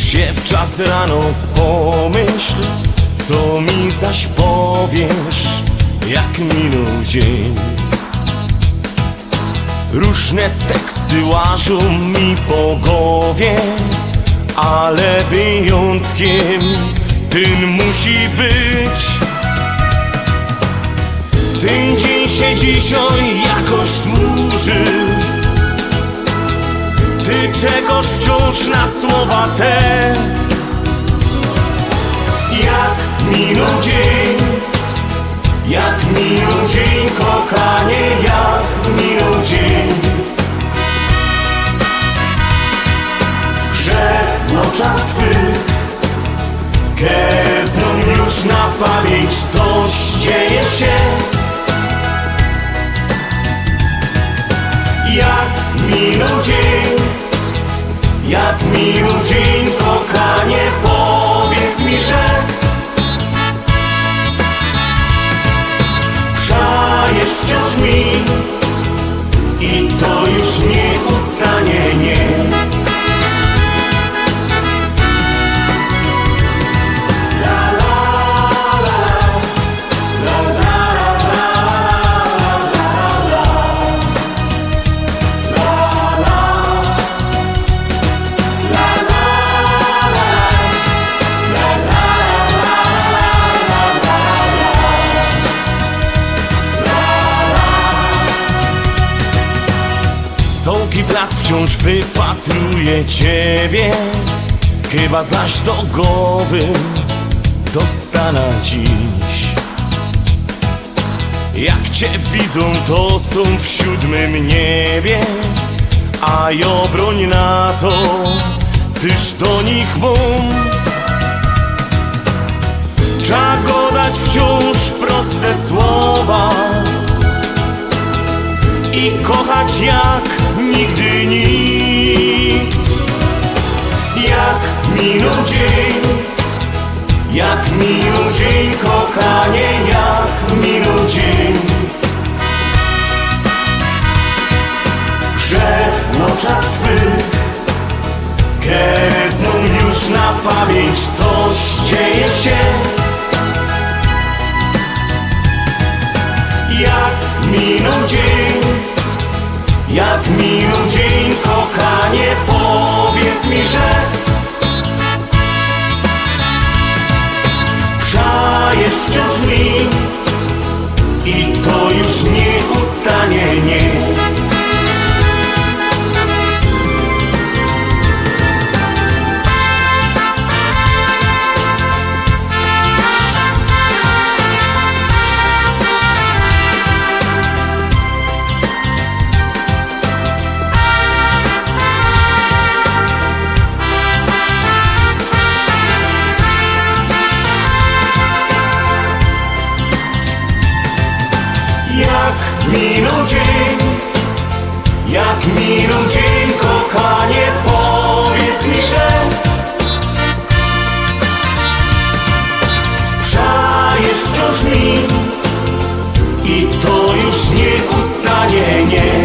się w czas rano, pomyśl, co mi zaś powiesz, jak minął dzień. Różne teksty łażą mi po głowie, ale wyjątkiem ten musi być. Ten dzień się dzisiaj jakoś dłuży, ty czekasz wciąż na słowa te. Jak minął dzień, jak minął dzień, kochanie, jak minął dzień. Że w oczach twych gezną już na pamięć coś dzieje się. Jak minął dzień, jak minął dzień, kochanie, powiedz mi, że przajesz wciąż mi i to już nie ustanie, nie. Sołki blat wciąż wypatruje ciebie, chyba zaś do głowy dostana dziś. Jak cię widzą, to są w 7. niebie, a i obroń na to, tyż do nich mów. Trzeba go dać wciąż proste słowa i kochać jak nigdy nikt. Jak minął dzień, jak minął dzień, kochanie, jak minął dzień. Że w oczach twych gezną już na pamięć coś dzieje się. Jak minął dzień, jak minął dzień, kochanie, powiedz mi, że przajesz wciąż mi i to już nie ustanie, nie. Jak minął dzień, jak minął dzień, kochanie, powiedz mi, że przajesz wciąż mi i to już nie ustanie, nie.